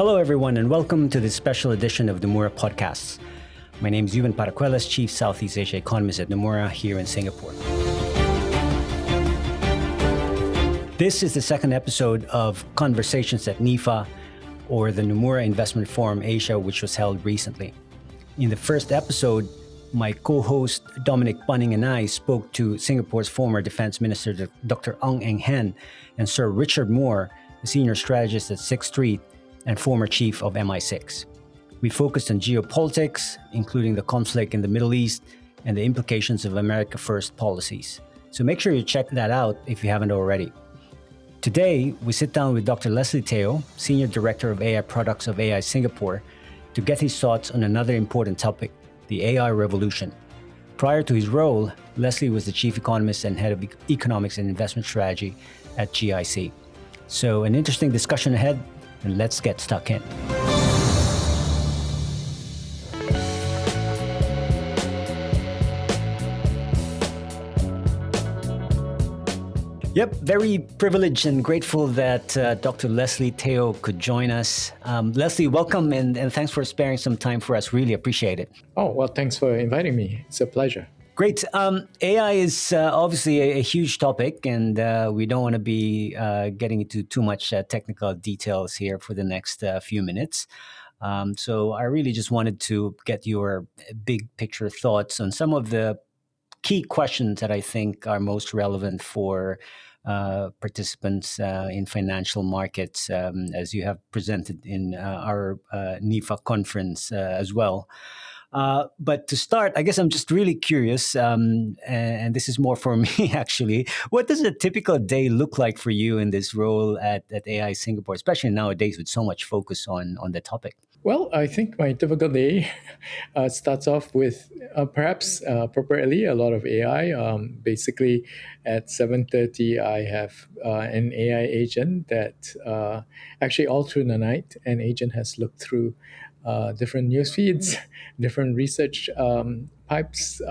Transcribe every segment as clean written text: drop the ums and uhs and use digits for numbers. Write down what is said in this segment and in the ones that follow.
Hello, everyone, and welcome to this special edition of Nomura Podcasts. My name is Yuban Paracuelas, Chief Southeast Asia Economist at Nomura here in Singapore. This is the second episode of Conversations at NIFA, or the Nomura Investment Forum Asia, which was held recently. In the first episode, my co-host Dominic Bunning and I spoke to Singapore's former Defense Minister, Dr. Ong Eng Hen, and Sir Richard Moore, a senior strategist at Sixth Street and former chief of MI6. We focused on geopolitics, including the conflict in the Middle East and the implications of America First policies. So make sure you check that out if you haven't already. Today, we sit down with Dr. Leslie Teo, Senior Director of AI Products of AI Singapore, to get his thoughts on another important topic, the AI revolution. Prior to his role, Leslie was the Chief Economist and Head of Economics and Investment Strategy at GIC. So an interesting discussion ahead, and let's get stuck in. Yep, very privileged and grateful that Dr. Leslie Teo could join us. Leslie, welcome and thanks for sparing some time for us. Really appreciate it. Oh, well, thanks for inviting me. It's a pleasure. Great. AI is obviously a huge topic, and we don't want to be getting into too much technical details here for the next few minutes. So I really just wanted to get your big picture thoughts on some of the key questions that I think are most relevant for participants in financial markets, as you have presented in our NIFA conference as well. But to start, I guess I'm just really curious, and this is more for me actually. What does a typical day look like for you in this role at AI Singapore, especially nowadays with so much focus on the topic? Well, I think my typical day starts off with perhaps appropriately a lot of AI. Basically, at 7:30, I have an AI agent that actually all through the night, an agent has looked through different news feeds, different research pipes,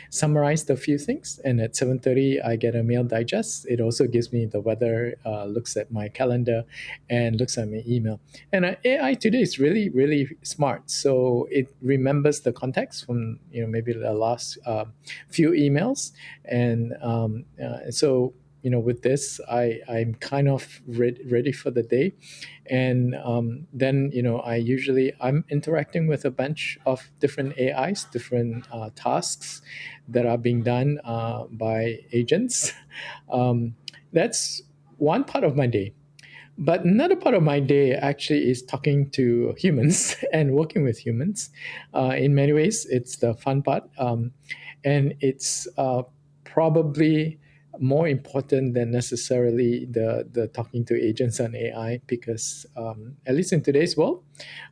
summarized a few things. And at 7:30, I get a mail digest. It also gives me the weather, looks at my calendar, and looks at my email. And AI today is really, really smart. So it remembers the context from maybe the last few emails, and so. With this, I'm kind of ready for the day. And then, I'm interacting with a bunch of different AIs, different tasks that are being done by agents. That's one part of my day. But another part of my day actually is talking to humans and working with humans. In many ways, it's the fun part. And it's probably more important than necessarily the talking to agents and AI, because at least in today's world,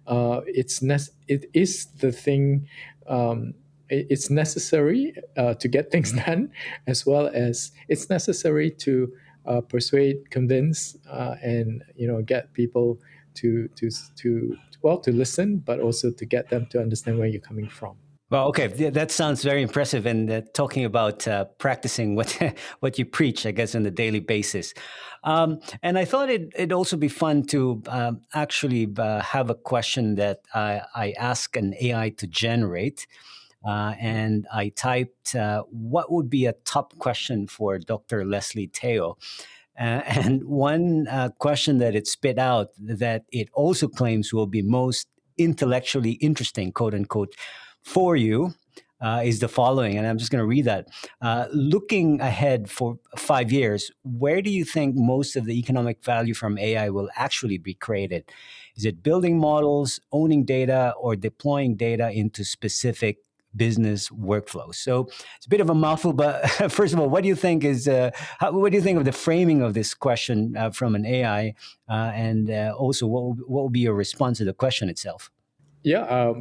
it is the thing. It's necessary to get things done, as well as it's necessary to persuade, convince, and get people to listen, but also to get them to understand where you're coming from. Well, okay, that sounds very impressive. And talking about practicing what you preach, I guess, on a daily basis. And I thought it'd also be fun to actually have a question that I ask an AI to generate. And I typed, what would be a top question for Dr. Leslie Teo? And one question that it spit out that it also claims will be most intellectually interesting, quote unquote, for you is the following, and I'm just going to read that. Looking ahead for 5 years, where do you think most of the economic value from AI will actually be created? Is it building models, owning data, or deploying data into specific business workflows? So it's a bit of a mouthful, but first of all, what do you think what do you think of the framing of this question from an AI? And also, what will be your response to the question itself? Yeah,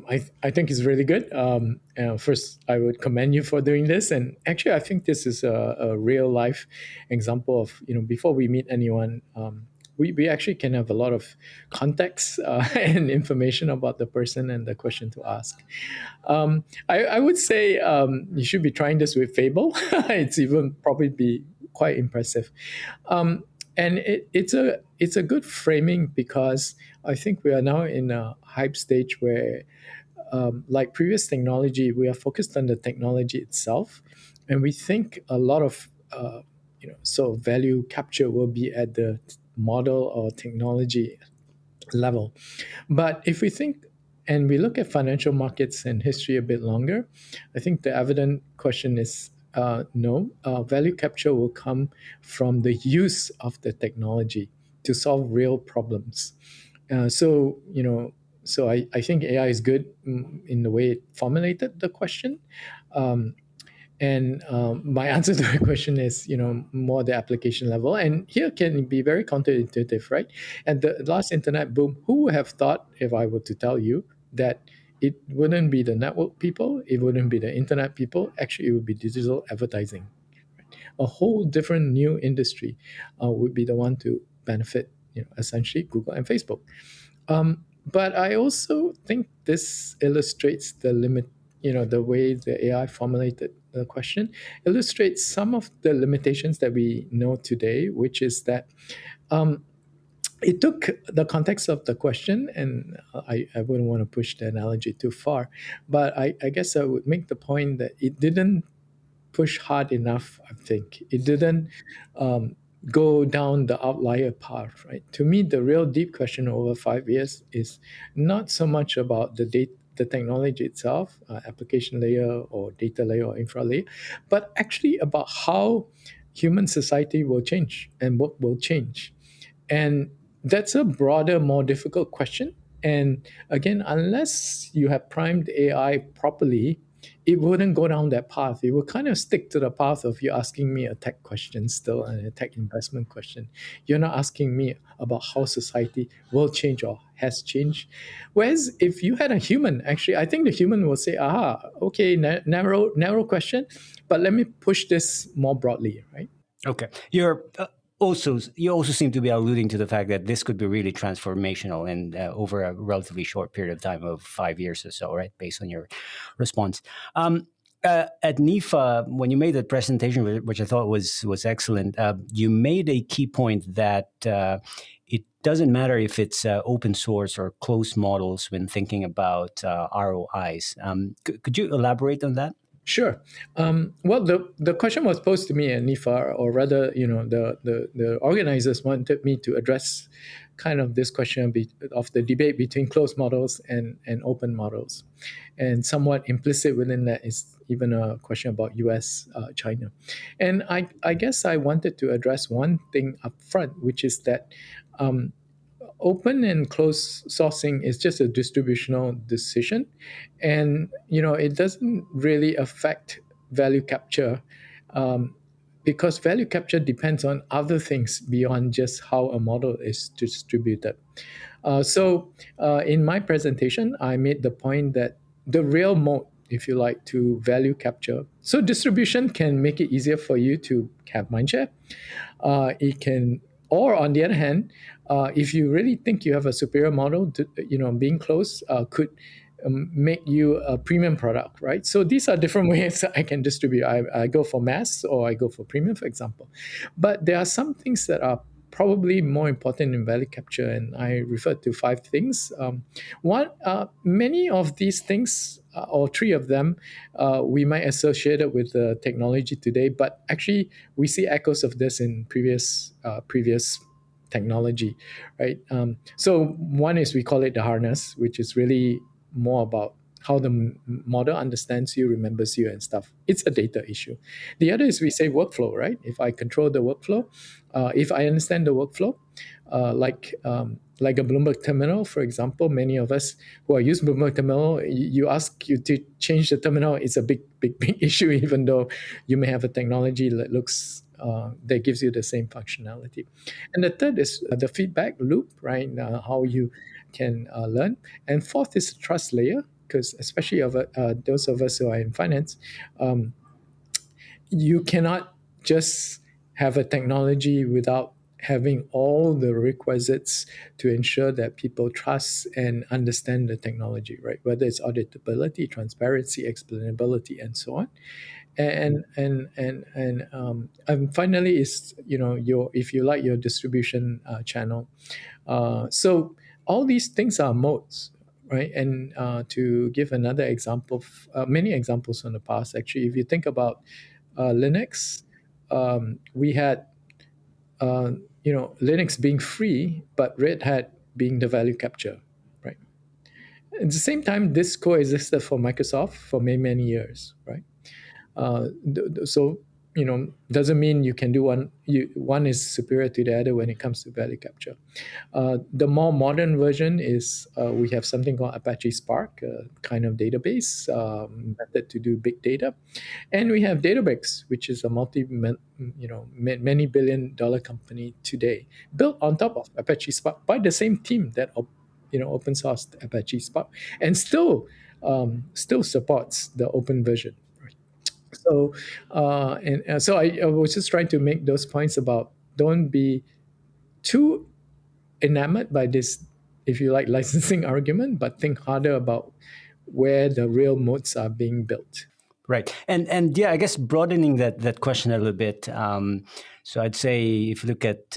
I think it's really good. First, I would commend you for doing this. And actually, I think this is a real life example of, before we meet anyone, we actually can have a lot of context and information about the person and the question to ask. I would say you should be trying this with Fable. It's even probably be quite impressive. And it's a good framing because I think we are now in a hype stage where, like previous technology, we are focused on the technology itself, and we think a lot of sort of value capture will be at the model or technology level. But if we think and we look at financial markets and history a bit longer, I think the evident question is no. Value capture will come from the use of the technology to solve real problems. So I think AI is good in the way it formulated the question. Um, and my answer to the question is, more the application level. And here can be very counterintuitive, right? At the last internet boom, who would have thought, if I were to tell you, that it wouldn't be the network people, it wouldn't be the internet people, actually, it would be digital advertising. A whole different new industry would be the one to benefit, essentially Google and Facebook. But I also think this illustrates the limit, the way the AI formulated the question illustrates some of the limitations that we know today, which is that um, it took the context of the question, and I wouldn't want to push the analogy too far, but I guess I would make the point that it didn't push hard enough. I think it didn't um, go down the outlier path. Right. To me, the real deep question over 5 years is not so much about the technology itself, application layer or data layer or infra layer, but actually about how human society will change and what will change. And that's a broader, more difficult question. And again, unless you have primed AI properly, it wouldn't go down that path. It would kind of stick to the path of you asking me a tech question still and a tech investment question. You're not asking me about how society will change or has changed. Whereas if you had a human, actually, I think the human will say, okay, narrow question, but let me push this more broadly, right? Okay, you also seem to be alluding to the fact that this could be really transformational and over a relatively short period of time of 5 years or so, right? Based on your response. At NIFA, when you made that presentation, which I thought was excellent, you made a key point that it doesn't matter if it's open source or closed models when thinking about ROIs. Could you elaborate on that? Sure. Well, the question was posed to me at NIFA, or rather, the organizers wanted me to address kind of this question of the debate between closed models and open models. And somewhat implicit within that is even a question about US, China. And I guess I wanted to address one thing up front, which is that um, open and closed sourcing is just a distributional decision, and it doesn't really affect value capture, um, because value capture depends on other things beyond just how a model is distributed. So in my presentation, I made the point that the real mode, if you like, to value capture, so distribution can make it easier for you to have mindshare. It can, or on the other hand, if you really think you have a superior model, being close could make you a premium product, right? So these are different ways I can distribute. I go for mass or I go for premium, for example. But there are some things that are probably more important in value capture, and I referred to five things. Many of these things, or three of them, we might associate it with the technology today, but actually we see echoes of this in previous technology, right? So one is we call it the harness, which is really more about how the model understands you, remembers you, and stuff. It's a data issue. The other is we say workflow, right? If I control the workflow, if I understand the workflow, like a Bloomberg terminal, for example, many of us who are using Bloomberg terminal, you ask you to change the terminal, it's a big issue, even though you may have a technology that looks that gives you the same functionality. And the third is the feedback loop, right? How you can learn. And fourth is the trust layer, because especially of those of us who are in finance, um, you cannot just have a technology without having all the requisites to ensure that people trust and understand the technology, right? Whether it's auditability, transparency, explainability, and so on. And finally is, your, if you like, your distribution channel. So all these things are modes, right? And to give another example, many examples from the past, actually, if you think about Linux, we had uh, Linux being free, but Red Hat being the value capture, right? At the same time, this coexisted for Microsoft for many, many years, right? So doesn't mean you can do one. One is superior to the other when it comes to value capture. The more modern version is we have something called Apache Spark, a kind of database method to do big data, and we have Databricks, which is a many billion-dollar company today, built on top of Apache Spark by the same team that open sourced Apache Spark, and still supports the open version. So, so I was just trying to make those points about don't be too enamored by this, if you like, licensing argument, but think harder about where the real moats are being built. Right, and yeah, I guess broadening that question a little bit. So I'd say if you look at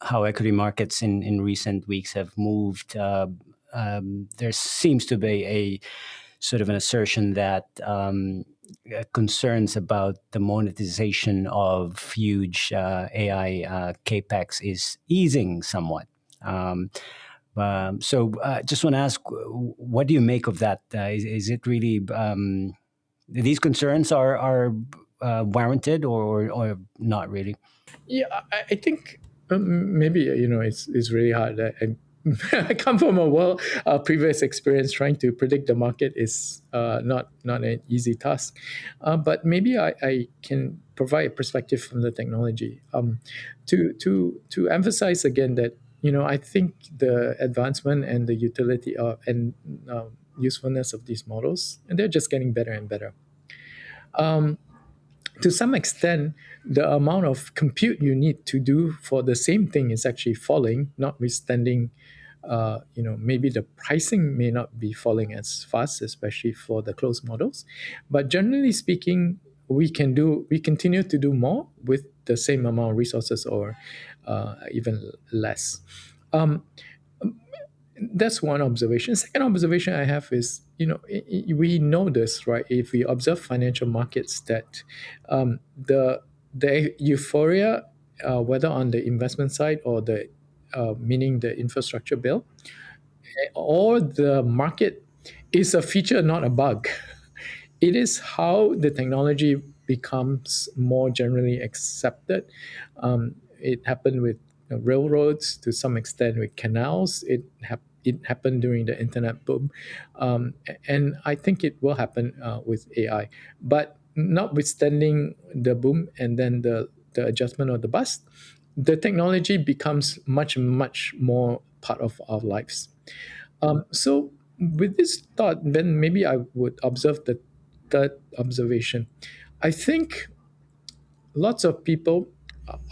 how equity markets in recent weeks have moved, there seems to be a sort of an assertion that concerns about the monetization of huge AI capex is easing somewhat. So just want to ask, what do you make of that? Is it really these concerns are warranted or not really? Yeah, I think maybe it's really hard. I come from a world previous experience trying to predict the market is not an easy task, but maybe I can provide a perspective from the technology to emphasize again that I think the advancement and the utility and usefulness of these models, and they're just getting better and better. To some extent, the amount of compute you need to do for the same thing is actually falling, notwithstanding, maybe the pricing may not be falling as fast, especially for the closed models. But generally speaking, we continue to do more with the same amount of resources or even less. Um, that's one observation. Second observation I have is, we know this, right? If we observe financial markets, that the euphoria, whether on the investment side or the meaning the infrastructure bill, or the market, is a feature, not a bug. It is how the technology becomes more generally accepted. It happened with railroads, to some extent with canals. It happened during the internet boom, and I think it will happen with AI. But notwithstanding the boom and then the adjustment of the bust, the technology becomes much more part of our lives. So with this thought, then maybe I would observe the third observation. I think lots of people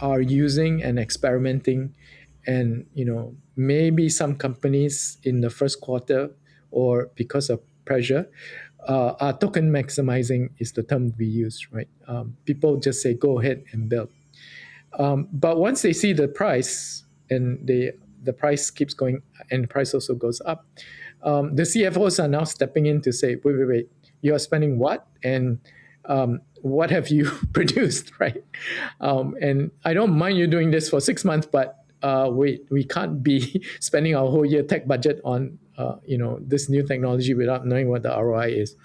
are using and experimenting, and maybe some companies in the first quarter, or because of pressure, are token maximizing, is the term we use, right? People just say go ahead and build, but once they see the price, and the price keeps going, and the price also goes up, the CFOs are now stepping in to say, wait, you are spending what? And what have you produced, right? And I don't mind you doing this for 6 months, but wait, we can't be spending our whole year tech budget on this new technology without knowing what the ROI is.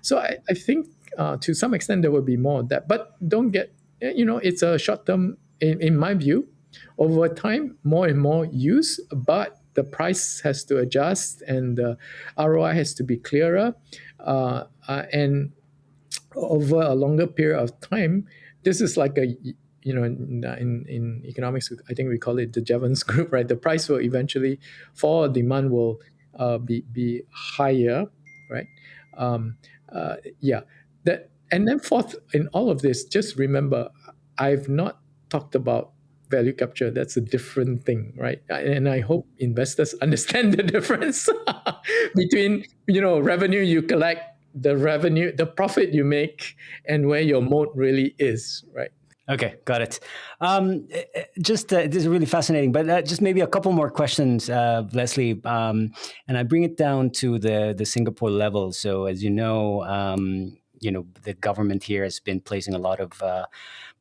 So I think to some extent there will be more of that, but don't get, it's a short term, in my view. Over time, more and more use, but the price has to adjust, and the ROI has to be clearer. And over a longer period of time, this is like a, in economics, I think we call it the Jevons group, right? The price will eventually fall, demand will be higher, right? Yeah, that. And then fourth, in all of this, just remember, I've not talked about value capture. That's a different thing, right? And I hope investors understand the difference between revenue you collect the revenue, the profit you make, and where your moat really is, right? Okay, got it. Just this is really fascinating, but just maybe a couple more questions, Leslie. And I bring it down to the Singapore level. So, as you know, the government here has been placing a lot of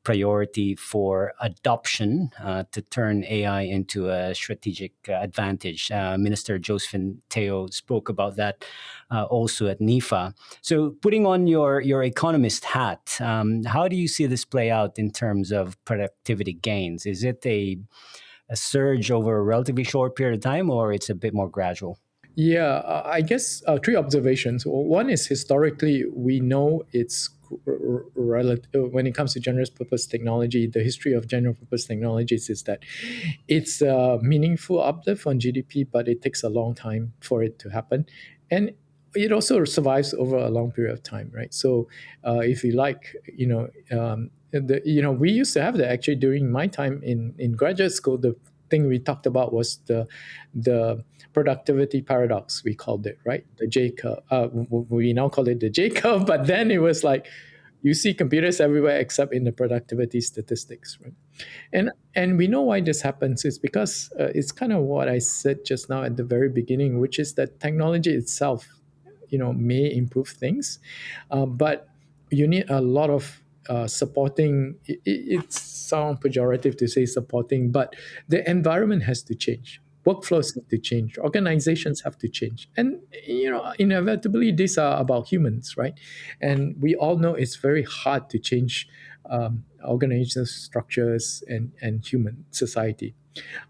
priority for adoption to turn AI into a strategic advantage. Minister Josephine Teo spoke about that also at NIFA. So, putting on your economist hat, how do you see this play out in terms of productivity gains? Is it a surge over a relatively short period of time, or it's a bit more gradual? Yeah, I guess three observations. One is historically, we know it's relative when it comes to general purpose technology. The history of general purpose technologies is that it's a meaningful uplift on GDP, but it takes a long time for it to happen, and it also survives over a long period of time, right? So, if you like, we used to have that actually during my time in graduate school. The thing we talked about was the productivity paradox, we called it, right? The J curve. We now call it the J curve, but then it was like you see computers everywhere except in the productivity statistics, right? And we know why this happens. It's because it's kind of what I said just now at the very beginning, which is that technology itself, may improve things, but you need a lot of supporting. It sounds pejorative to say supporting, but the environment has to change. Workflows have to change. Organizations have to change, and inevitably, these are about humans, right? And we all know it's very hard to change organizational structures and human society,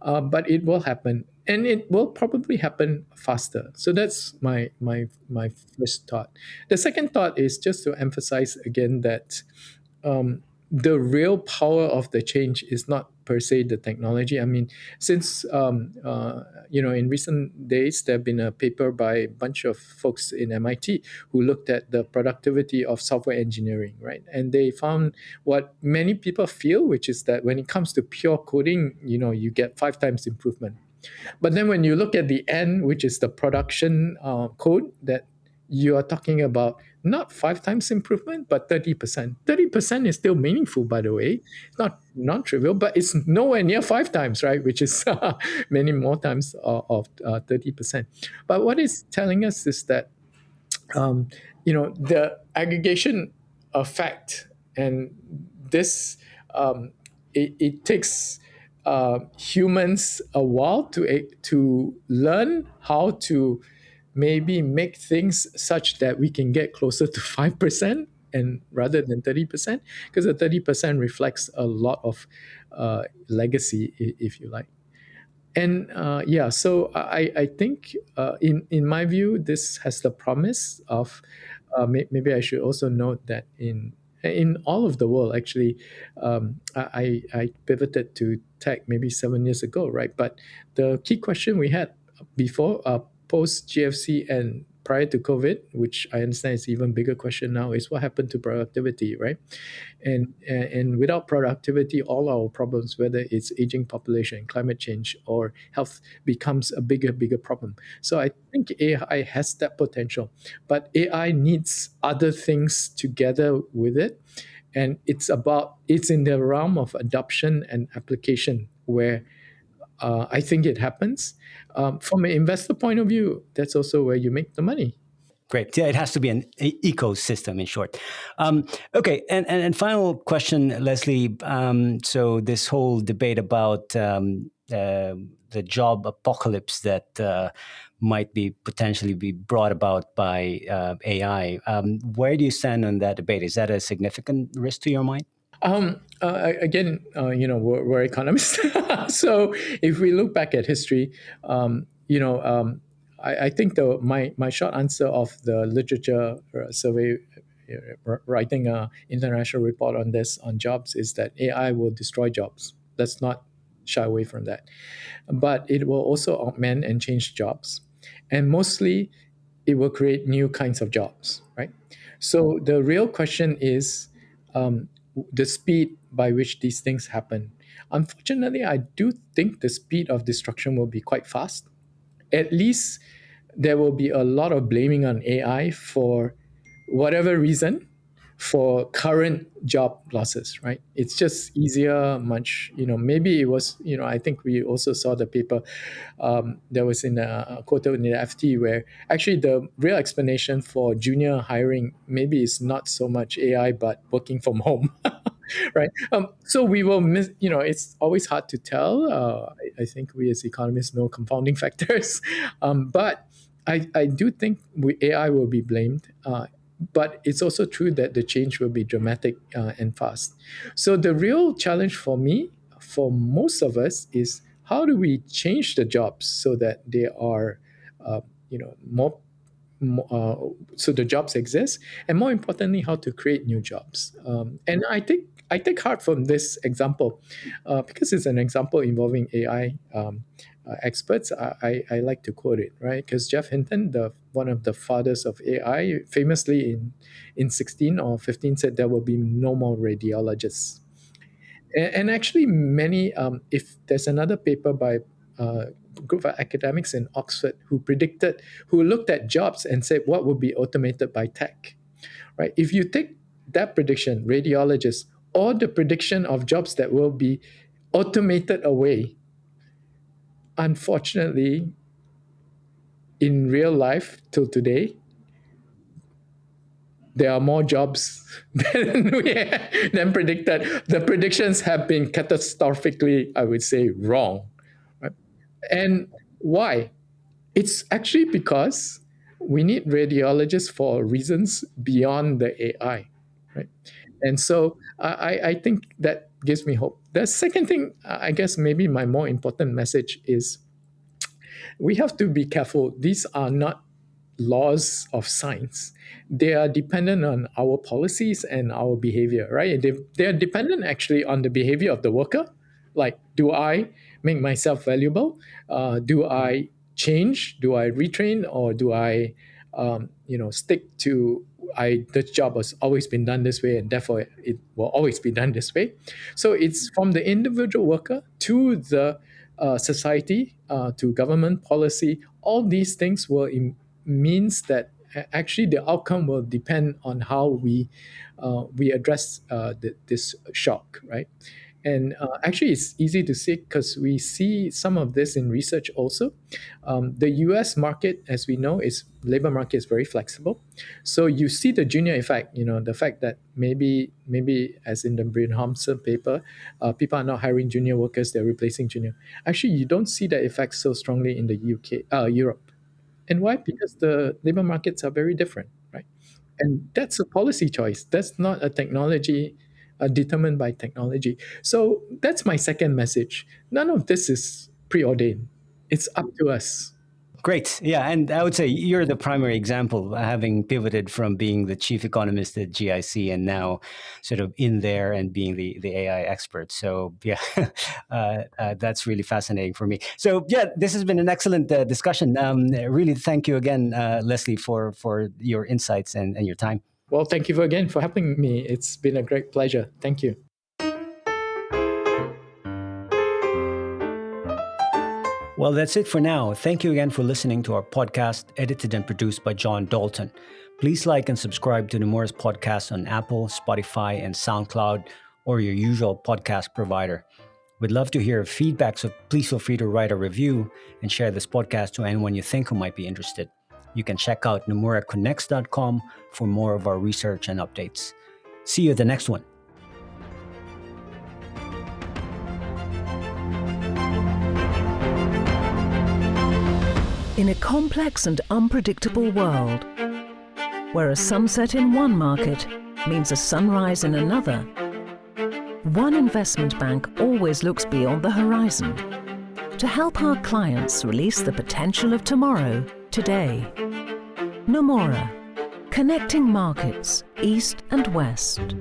but it will happen, and it will probably happen faster. So that's my first thought. The second thought is just to emphasize again that the real power of the change is not per se the technology. I mean, since in recent days there have been a paper by a bunch of folks in MIT who looked at the productivity of software engineering, right? And they found what many people feel, which is that when it comes to pure coding, you get 5 times improvement. But then when you look at the end, which is the production code, that you are talking about not 5 times improvement, but 30%. 30% is still meaningful, by the way. It's not non-trivial, but it's nowhere near 5 times, right? Which is many more times of 30%. But what it's telling us is that the aggregation effect, and this it takes humans a while to learn how to maybe make things such that we can get closer to 5% and rather than 30%, because the 30% reflects a lot of legacy, if you like. And yeah, so I think in my view, this has the promise of maybe I should also note that in all of the world, actually, I pivoted to tech maybe 7 years ago, right? But the key question we had before, post GFC and prior to COVID, which I understand is even bigger question now, is what happened to productivity, right? And without productivity, all our problems, whether it's aging population, climate change, or health, becomes a bigger problem. So I think AI has that potential, but AI needs other things together with it, and it's in the realm of adoption and application where I think it happens. From an investor point of view, that's also where you make the money. Great. Yeah, it has to be an ecosystem, in short. Okay, and final question, Leslie. So this whole debate about the job apocalypse that might be potentially be brought about by AI. Where do you stand on that debate? Is that a significant risk to your mind? Again, we're economists. So if we look back at history, I think my short answer of the literature survey, writing an international report on this, on jobs, is that AI will destroy jobs. Let's not shy away from that. But it will also augment and change jobs. And mostly, it will create new kinds of jobs, right? So the real question is the speed by which these things happen. Unfortunately, I do think the speed of destruction will be quite fast. At least there will be a lot of blaming on AI for whatever reason, for current job losses, right? It's just easier, much, maybe it was, I think we also saw the paper that was in a quote in the FT where actually the real explanation for junior hiring maybe is not so much AI, but working from home. Right. So we will miss, it's always hard to tell. I think we as economists know confounding factors. But I do think AI will be blamed. But it's also true that the change will be dramatic and fast. So the real challenge for me, for most of us, is how do we change the jobs so that they are, more so the jobs exist, and more importantly, how to create new jobs. And I take heart from this example because it's an example involving AI experts. I like to quote it, right? Because Jeff Hinton, one of the fathers of AI, famously in 16 or 15 said there will be no more radiologists. And actually, many, if there's another paper by a group of academics in Oxford who looked at jobs and said what will be automated by tech, right? If you take that prediction, radiologists, or the prediction of jobs that will be automated away, unfortunately, in real life till today, there are more jobs than predicted. The predictions have been catastrophically, I would say, wrong. Right? And why? It's actually because we need radiologists for reasons beyond the AI. Right? And so I think that gives me hope. The second thing, I guess maybe my more important message is we have to be careful. These are not laws of science. They are dependent on our policies and our behavior, right? They are dependent actually on the behavior of the worker. Like, do I make myself valuable? Do I change? Do I retrain? Or do I, stick to this job has always been done this way and therefore it will always be done this way? So it's from the individual worker to the society, to government policy. All these things means that actually the outcome will depend on how we address this shock, right? And actually, it's easy to see because we see some of this in research also. The U.S. market, as we know, labor market is very flexible. So you see the junior effect. The fact that maybe as in the Brian Thompson paper, people are not hiring junior workers; they're replacing junior. Actually, you don't see that effect so strongly in the Europe. And why? Because the labor markets are very different, right? And that's a policy choice. That's not a technology determined by technology. So that's my second message. None of this is preordained. It's up to us. Great. Yeah. And I would say you're the primary example, having pivoted from being the chief economist at GIC and now sort of in there and being the AI expert. So, yeah, that's really fascinating for me. So, yeah, this has been an excellent discussion. Really, thank you again, Leslie, for your insights and your time. Well, thank you again for having me. It's been a great pleasure. Thank you. Well, that's it for now. Thank you again for listening to our podcast, edited and produced by John Dalton. Please like and subscribe to Nomura's podcast on Apple, Spotify, and SoundCloud, or your usual podcast provider. We'd love to hear feedback, so please feel free to write a review and share this podcast to anyone you think who might be interested. You can check out nomuraconnects.com for more of our research and updates. See you at the next one. In a complex and unpredictable world, where a sunset in one market means a sunrise in another, one investment bank always looks beyond the horizon to help our clients release the potential of tomorrow, today. Nomura, connecting markets, east and west.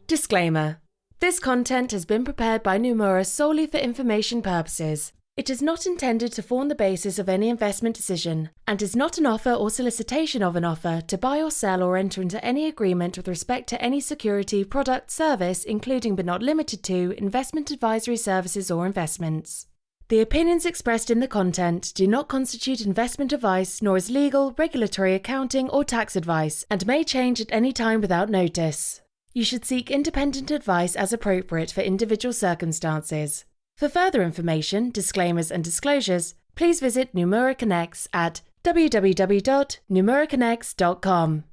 Disclaimer. This content has been prepared by Nomura solely for information purposes. It is not intended to form the basis of any investment decision and is not an offer or solicitation of an offer to buy or sell or enter into any agreement with respect to any security, product, service, including but not limited to investment advisory services or investments. The opinions expressed in the content do not constitute investment advice nor is legal, regulatory, accounting, or tax advice and may change at any time without notice. You should seek independent advice as appropriate for individual circumstances. For further information, disclaimers, and disclosures, please visit Nomura Connects at www.nomuraconnects.com.